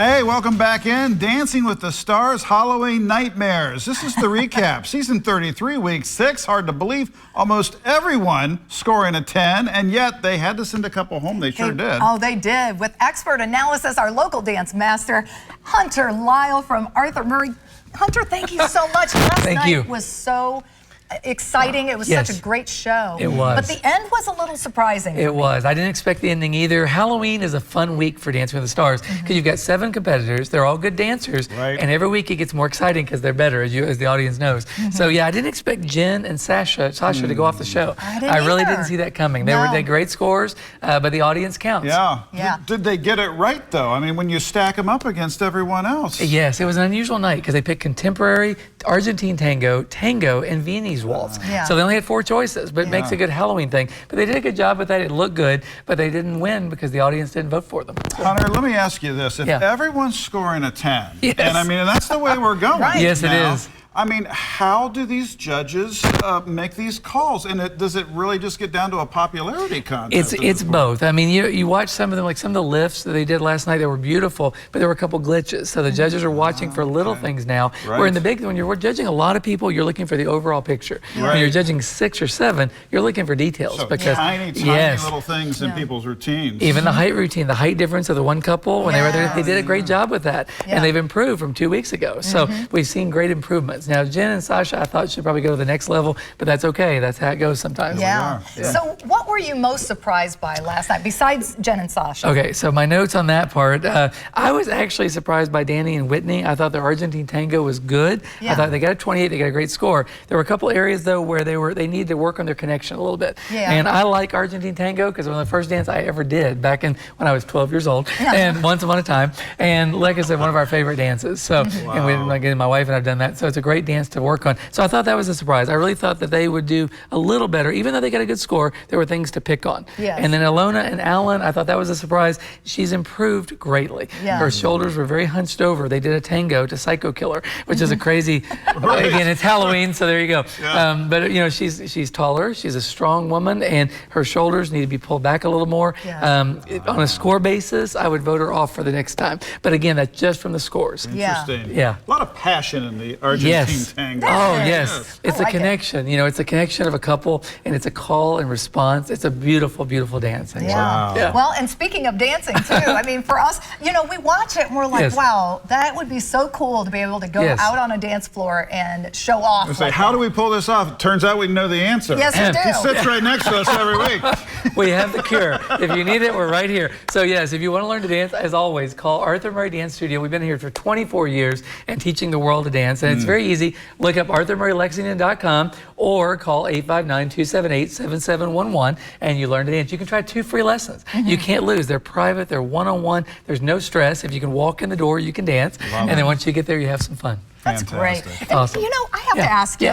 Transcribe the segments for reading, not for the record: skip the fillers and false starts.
Hey, welcome back in. Dancing with the Stars, Halloween Nightmares. This is the recap. Season 33, week 6. Hard to believe. Almost everyone scoring a 10, and yet they had to send a couple home. They sure did. Oh, they did. With expert analysis, our local dance master, Hunter Lisle from Arthur Murray. Hunter, thank you so much. Last night was so exciting. It was such a great show. It was. But the end was a little surprising. It was. I didn't expect the ending either. Halloween is a fun week for Dancing with the Stars because you've got 7 competitors. They're all good dancers. And every week it gets more exciting because they're better, as the audience knows. So yeah, I didn't expect Jen and Sasha to go off the show. I really didn't see that coming. They had great scores, but the audience counts. Yeah. Did they get it right though? I mean, when you stack them up against everyone else. Yes, it was an unusual night because they picked contemporary, Argentine tango, and Viennese waltz. So they only had 4 choices, but it makes a good Halloween thing. But they did a good job with that. It looked good, but they didn't win because the audience didn't vote for them. Hunter, let me ask you this. If everyone's scoring a 10, and I mean, that's the way we're going. Yes, it is. I mean, how do these judges make these calls? And does it really just get down to a popularity contest? It's both. I mean, you watch some of them, like some of the lifts that they did last night, they were beautiful, but there were a couple glitches. So the judges are watching for little things now. Where in the big, when you're judging a lot of people, you're looking for the overall picture. When you're judging 6 or 7, you're looking for details. So because tiny little things in people's routines. Even the height routine, the height difference of the one couple, when they were there, they did a great job with that. And they've improved from 2 weeks ago. So we've seen great improvements. Now, Jen and Sasha, I thought should probably go to the next level, but that's okay. That's how it goes sometimes. So what were you most surprised by last night, besides Jen and Sasha? Okay, so my notes on that part, I was actually surprised by Danny and Whitney. I thought their Argentine tango was good. I thought they got a 28, they got a great score. There were a couple areas though where they needed to work on their connection a little bit. And I like Argentine tango because it was the first dance I ever did back when I was 12 years old, and once upon a time. And like I said, one of our favorite dances. So, and my wife and I've done that. So it's a great dance to work on. So I thought that was a surprise. I really thought that they would do a little better. Even though they got a good score, there were things to pick on. And then Alona and Alan, I thought that was a surprise. She's improved greatly. Her shoulders were very hunched over. They did a tango to Psycho Killer, which is a crazy, again, it's Halloween, so there you go. But you know, she's taller, she's a strong woman, and her shoulders need to be pulled back a little more. On a score basis, I would vote her off for the next time. But again, that's just from the scores. Interesting. A lot of passion in the Argentine tango. Oh, yes. It's a connection. You know, it's a connection of a couple, and it's a call and response. It's a beautiful, beautiful dance. Well, and speaking of dancing, too, I mean, for us, you know, we watch it and we're like, wow, that would be so cool to be able to go out on a dance floor and show off. How do we pull this off? It turns out we know the answer. Yes, we do. He sits right next to us every week. We have the cure. If you need it, we're right here. So, yes, if you want to learn to dance, as always, call Arthur Murray Dance Studio. We've been here for 24 years and teaching the world to dance, and it's very easy. Look up ArthurMurrayLexington.com or call 859-278-7711 and you learn to dance. You can try 2 free lessons. You can't lose. They're private, they're one-on-one. There's no stress. If you can walk in the door, you can dance. And then once you get there, you have some fun. That's great. Awesome. And, you know, I have to ask you,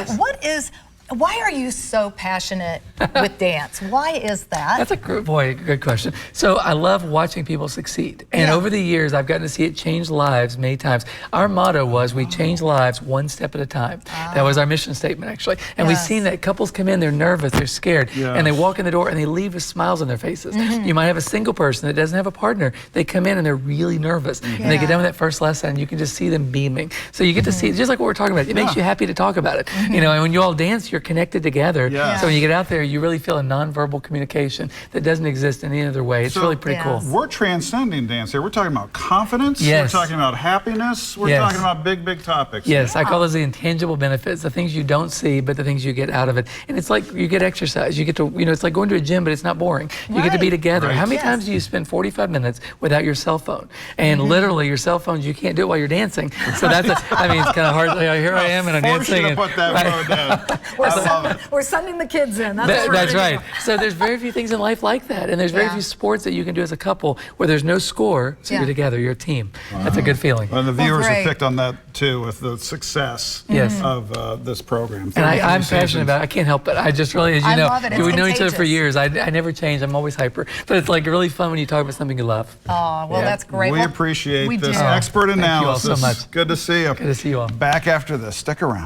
why are you so passionate with dance? Why is that? That's a good question. So I love watching people succeed. And over the years, I've gotten to see it change lives many times. Our motto was, we change lives one step at a time. That was our mission statement, actually. And we've seen that couples come in, they're nervous, they're scared, and they walk in the door and they leave with smiles on their faces. You might have a single person that doesn't have a partner. They come in and they're really nervous. And they get done with that first lesson and you can just see them beaming. So you get to see, just like what we're talking about, it makes you happy to talk about it. You know, and when you all dance, you're connected together. So when you get out there, you really feel a nonverbal communication that doesn't exist in any other way. It's really pretty cool. We're transcending dance here. We're talking about confidence. We're talking about happiness. We're talking about big, big topics. I call those the intangible benefits, the things you don't see, but the things you get out of it. And it's like you get exercise. You get to, you know, it's like going to a gym, but it's not boring. You get to be together. How many times do you spend 45 minutes without your cell phone? And literally, your cell phones, you can't do it while you're dancing. So that's, I mean, it's kind of hard. Here I am and I'm dancing. You to put that phone down. I love it. We're sending the kids in. That's right. So there's very few things in life like that. And there's very few sports that you can do as a couple where there's no score, so you're together, you're a team. That's a good feeling. And the viewers have picked on that too with the success of this program. And I'm passionate about it. I can't help it. I just really, as you know, we've known each other for years. I never change. I'm always hyper. But it's like really fun when you talk about something you love. Oh, well, that's great. We appreciate this expert analysis. Thank you all so much. Good to see you. Good to see you all. Back after this. Stick around.